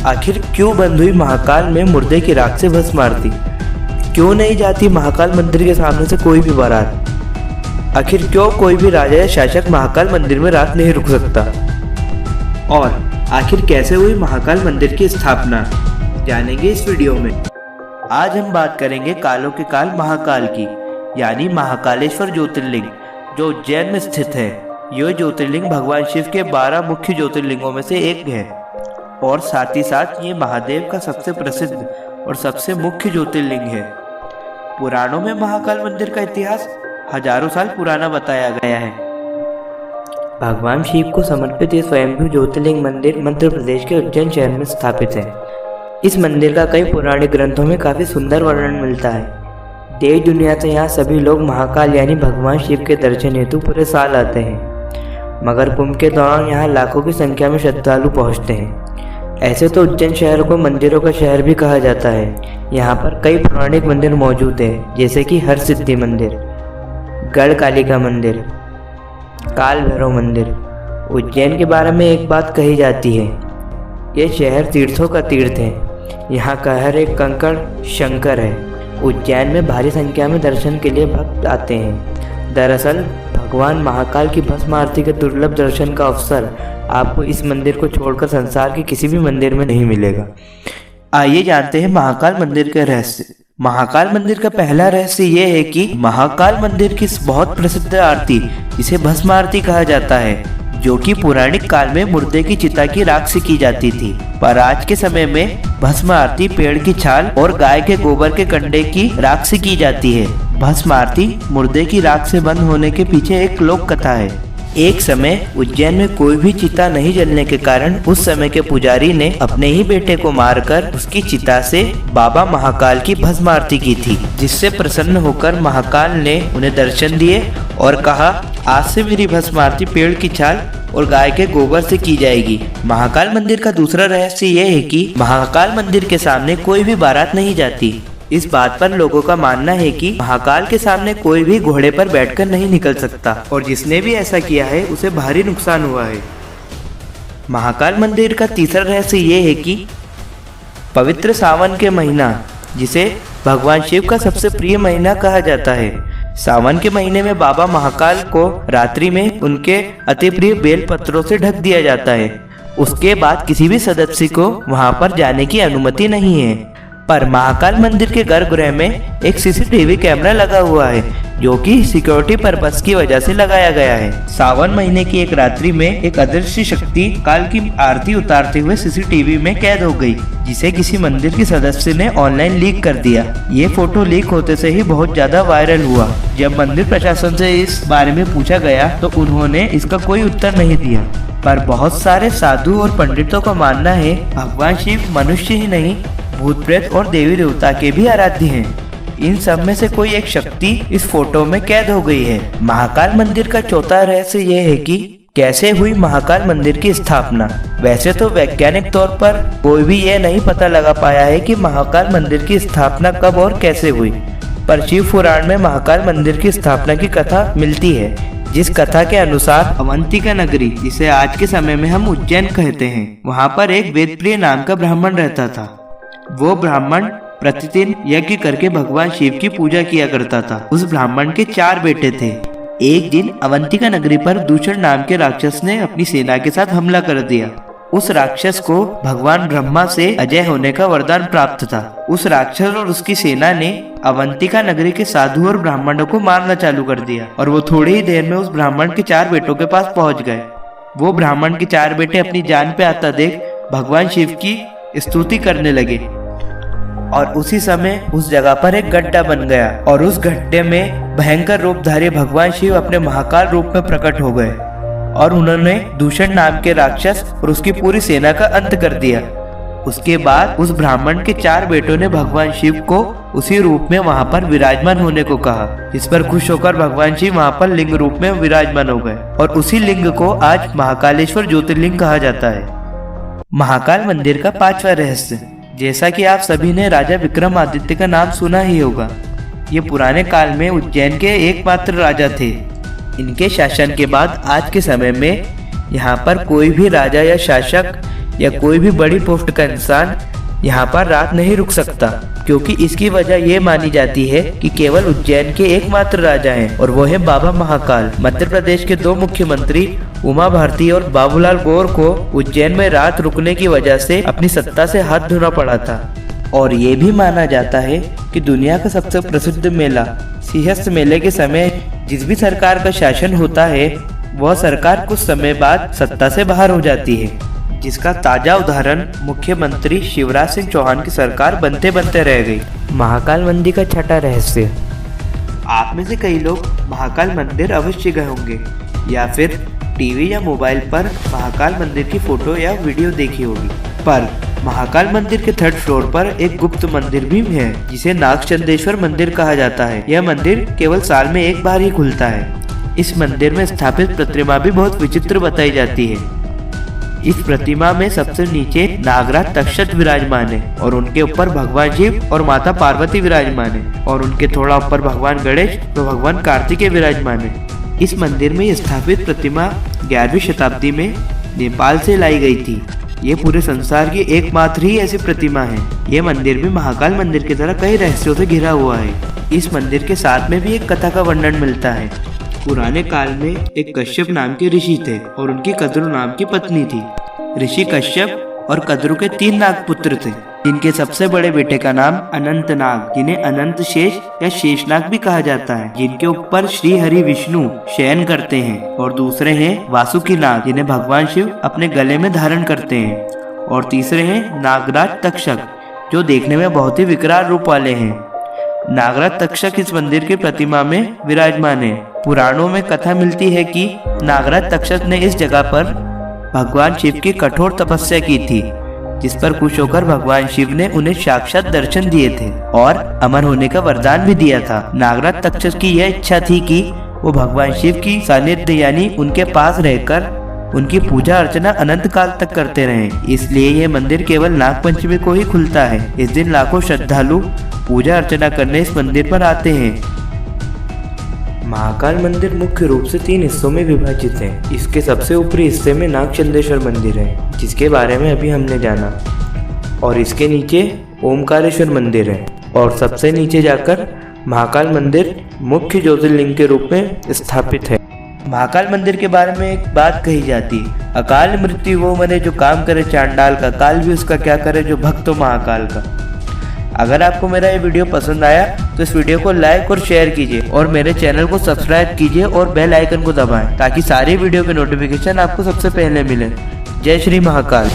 आखिर क्यों बंद हुई महाकाल में मुर्दे की राख से भस्म आरती? क्यों नहीं जाती महाकाल मंदिर के सामने से कोई भी बारात? आखिर क्यों कोई भी राजा या शासक महाकाल मंदिर में रात नहीं रुक सकता? और आखिर कैसे हुई महाकाल मंदिर की स्थापना, जानेंगे इस वीडियो में। आज हम बात करेंगे कालों के काल महाकाल की, यानी महाकालेश्वर ज्योतिर्लिंग, जो उज्जैन में स्थित है। यह ज्योतिर्लिंग भगवान शिव के 12 मुख्य ज्योतिर्लिंगों में से एक है और साथ ही साथ ये महादेव का सबसे प्रसिद्ध और सबसे मुख्य ज्योतिर्लिंग है। पुराणों में महाकाल मंदिर का इतिहास हजारों साल पुराना बताया गया है। भगवान शिव को समर्पित ये स्वयंभू ज्योतिर्लिंग मंदिर मध्य प्रदेश के उज्जैन शहर में स्थापित है। इस मंदिर का कई पौराणिक ग्रंथों में काफी सुंदर वर्णन मिलता है। देश दुनिया से यहाँ सभी लोग महाकाल यानी भगवान शिव के दर्शन हेतु पूरे साल आते हैं। मगर कुंभ के दौरान यहाँ लाखों की संख्या में श्रद्धालु पहुँचते हैं। ऐसे तो उज्जैन शहर को मंदिरों का शहर भी कहा जाता है। यहाँ पर कई पौराणिक मंदिर मौजूद हैं, जैसे कि हरसिद्धि मंदिर, गढ़ कालिका मंदिर, काल भैरव मंदिर। उज्जैन के बारे में एक बात कही जाती है, यह शहर तीर्थों का तीर्थ है। यहाँ का हर एक कंकड़ शंकर है। उज्जैन में भारी संख्या में दर्शन के लिए भक्त आते हैं। दरअसल भगवान महाकाल की भस्म आरती के दुर्लभ दर्शन का अवसर आपको इस मंदिर को छोड़कर संसार के किसी भी मंदिर में नहीं मिलेगा। आइए जानते हैं महाकाल मंदिर के रहस्य। महाकाल मंदिर का पहला रहस्य ये है कि महाकाल मंदिर की बहुत प्रसिद्ध आरती, जिसे भस्म आरती कहा जाता है, जो कि पौराणिक काल में मुर्दे की चिता की राख से की जाती थी, पर आज के समय में भस्म आरती पेड़ की छाल और गाय के गोबर के कंडे की राख से की जाती है। भस्म आरती मुर्दे की राख से बंद होने के पीछे एक लोक कथा है। एक समय उज्जैन में कोई भी चिता नहीं जलने के कारण उस समय के पुजारी ने अपने ही बेटे को मारकर उसकी चिता से बाबा महाकाल की भस्म आरती की थी, जिससे प्रसन्न होकर महाकाल ने उन्हें दर्शन दिए और कहा, आज से मेरी भस्म आरती पेड़ की छाल और गाय के गोबर से की जाएगी। महाकाल मंदिर का दूसरा रहस्य यह है कि महाकाल मंदिर के सामने कोई भी बारात नहीं जाती। इस बात पर लोगों का मानना है कि महाकाल के सामने कोई भी घोड़े पर बैठकर नहीं निकल सकता और जिसने भी ऐसा किया है उसे भारी नुकसान हुआ है। महाकाल मंदिर का तीसरा रहस्य ये है कि पवित्र सावन के महीना, जिसे भगवान शिव का सबसे प्रिय महीना कहा जाता है, सावन के महीने में बाबा महाकाल को रात्रि में उनके अति प्रिय बेल पत्रों से ढक दिया जाता है। उसके बाद किसी भी सदस्य को वहां पर जाने की अनुमति नहीं है। पर महाकाल मंदिर के गर्भगृह में एक सीसीटीवी कैमरा लगा हुआ है, जो कि सिक्योरिटी पर्पस की वजह से लगाया गया है। सावन महीने की एक रात्रि में एक अदृश्य शक्ति काल की आरती उतारते हुए सीसीटीवी में कैद हो गई, जिसे किसी मंदिर के सदस्य ने ऑनलाइन लीक कर दिया। ये फोटो लीक होते से ही बहुत ज्यादा वायरल हुआ। जब मंदिर प्रशासन से इस बारे में पूछा गया तो उन्होंने इसका कोई उत्तर नहीं दिया। पर बहुत सारे साधु और पंडितों का मानना है भगवान शिव मनुष्य ही नहीं, भूत प्रेत और देवी देवता के भी आराध्य हैं। इन सब में से कोई एक शक्ति इस फोटो में कैद हो गई है। महाकाल मंदिर का चौथा रहस्य यह है कि कैसे हुई महाकाल मंदिर की स्थापना। वैसे तो वैज्ञानिक तौर पर कोई भी यह नहीं पता लगा पाया है कि महाकाल मंदिर की स्थापना कब और कैसे हुई, पर शिव पुराण में महाकाल मंदिर की स्थापना की कथा मिलती है, जिस कथा के अनुसार अवंतिका नगरी, जिसे आज के समय में हम उज्जैन कहते हैं, वहाँ पर एक वेदप्रिय नाम का ब्राह्मण रहता था। वो ब्राह्मण प्रतिदिन यज्ञ करके भगवान शिव की पूजा किया करता था। उस ब्राह्मण के 4 बेटे थे। एक दिन अवंतिका नगरी पर दूषण नाम के राक्षस ने अपनी सेना के साथ हमला कर दिया। उस राक्षस को भगवान ब्रह्मा से अजय होने का वरदान प्राप्त था। उस राक्षस और उसकी सेना ने अवंतिका नगरी के साधु और ब्राह्मणों को मारना चालू कर दिया और वो थोड़ी ही देर में उस ब्राह्मण के 4 बेटों के पास पहुंच गए। वो ब्राह्मण के 4 बेटे अपनी जान पे आता देख भगवान शिव की स्तुति करने लगे और उसी समय उस जगह पर एक गड्ढा बन गया और उस गड्ढे में भयंकर रूपधारी भगवान शिव अपने महाकाल रूप में प्रकट हो गए और उन्होंने दूषण नाम के राक्षस और उसकी पूरी सेना का अंत कर दिया। उसके बाद उस ब्राह्मण के 4 बेटों ने भगवान शिव को उसी रूप में वहां पर विराजमान होने को कहा, जिस पर खुश होकर भगवान शिव वहां पर लिंग रूप में विराजमान हो गए और उसी लिंग को आज महाकालेश्वर ज्योतिर्लिंग कहा जाता है। महाकाल मंदिर का 5वां रहस्य, जैसा कि आप सभी ने राजा विक्रमादित्य का नाम सुना ही होगा। ये पुराने काल में उज्जैन के एकमात्र राजा थे। इनके शासन के बाद आज के समय में यहाँ पर कोई भी राजा या शासक या कोई भी बड़ी पोस्ट का इंसान यहाँ पर रात नहीं रुक सकता, क्योंकि इसकी वजह ये मानी जाती है कि केवल उज्जैन के एकमात्र राजा हैं और वो है बाबा महाकाल। मध्य प्रदेश के 2 मुख्यमंत्री उमा भारती और बाबूलाल गौर को उज्जैन में रात रुकने की वजह से अपनी सत्ता से हाथ धोना पड़ा था। और ये भी माना जाता है कि दुनिया का सबसे प्रसिद्ध मेला सिंहस्थ मेले के समय जिस भी सरकार का शासन होता है वह सरकार कुछ समय बाद सत्ता से बाहर हो जाती है, जिसका ताजा उदाहरण मुख्यमंत्री शिवराज सिंह चौहान की सरकार बनते बनते रह गई। महाकाल मंदिर का छठा रहस्य। आप में से कई लोग महाकाल मंदिर अवश्य गए होंगे या फिर टीवी या मोबाइल पर महाकाल मंदिर की फोटो या वीडियो देखी होगी, पर महाकाल मंदिर के 3rd फ्लोर पर एक गुप्त मंदिर भी है जिसे नागचंदेश्वर मंदिर कहा जाता है। यह मंदिर केवल साल में एक बार ही खुलता है। इस मंदिर में स्थापित प्रतिमा भी बहुत विचित्र बताई जाती है। इस प्रतिमा में सबसे नीचे नागराज तक्षक विराजमान है और उनके ऊपर भगवान शिव और माता पार्वती विराजमान है और उनके थोड़ा ऊपर भगवान गणेश तो भगवान कार्तिकेय विराजमान है। इस मंदिर में स्थापित प्रतिमा 11वीं शताब्दी में नेपाल से लाई गई थी। ये पूरे संसार की एकमात्र ही ऐसी प्रतिमा है। ये मंदिर भी महाकाल मंदिर की तरह कई रहस्यों से घिरा हुआ है। इस मंदिर के साथ में भी एक कथा का वर्णन मिलता है। पुराने काल में एक कश्यप नाम के ऋषि थे और उनकी कद्रु नाम की पत्नी थी। ऋषि कश्यप और कद्रु के 3 नाग पुत्र थे, जिनके सबसे बड़े बेटे का नाम अनंत नाग, जिन्हें अनंत शेष या शेषनाग भी कहा जाता है, जिनके ऊपर श्री हरि विष्णु शयन करते हैं, और दूसरे हैं वासुकी नाग, जिन्हें भगवान शिव अपने गले में धारण करते हैं, और तीसरे हैं नागराज तक्षक, जो देखने में बहुत ही विकराल रूप वाले हैं। नागराज तक्षक इस मंदिर की प्रतिमा में विराजमान है। पुराणों में कथा मिलती है कि नागराज तक्षक ने इस जगह पर भगवान शिव की कठोर तपस्या की थी, जिस पर खुश होकर भगवान शिव ने उन्हें साक्षात दर्शन दिए थे और अमर होने का वरदान भी दिया था। नागराज तक्षक की यह इच्छा थी कि वो भगवान शिव की सानिध्य यानी उनके पास रहकर उनकी पूजा अर्चना अनंत काल तक करते रहें। इसलिए यह मंदिर केवल नागपंचमी को ही खुलता है। इस दिन लाखों श्रद्धालु पूजा अर्चना करने इस मंदिर पर आते हैं। महाकाल मंदिर मुख्य रूप से 3 हिस्सों में विभाजित है। इसके सबसे ऊपरी हिस्से में नागचंदेश्वर मंदिर है, जिसके बारे में अभी हमने जाना, और इसके नीचे ओमकारेश्वर मंदिर है, और सबसे नीचे जाकर महाकाल मंदिर मुख्य ज्योतिर्लिंग के रूप में स्थापित है। महाकाल मंदिर के बारे में एक बात कही जाती है, अकाल मृत्यु वो मरे जो काम करे चांडाल का, काल भी उसका क्या करे जो भक्त हो महाकाल का। अगर आपको मेरा ये वीडियो पसंद आया तो इस वीडियो को लाइक और शेयर कीजिए और मेरे चैनल को सब्सक्राइब कीजिए और बेल आइकन को दबाएं ताकि सारी वीडियो के नोटिफिकेशन आपको सबसे पहले मिले। जय श्री महाकाल।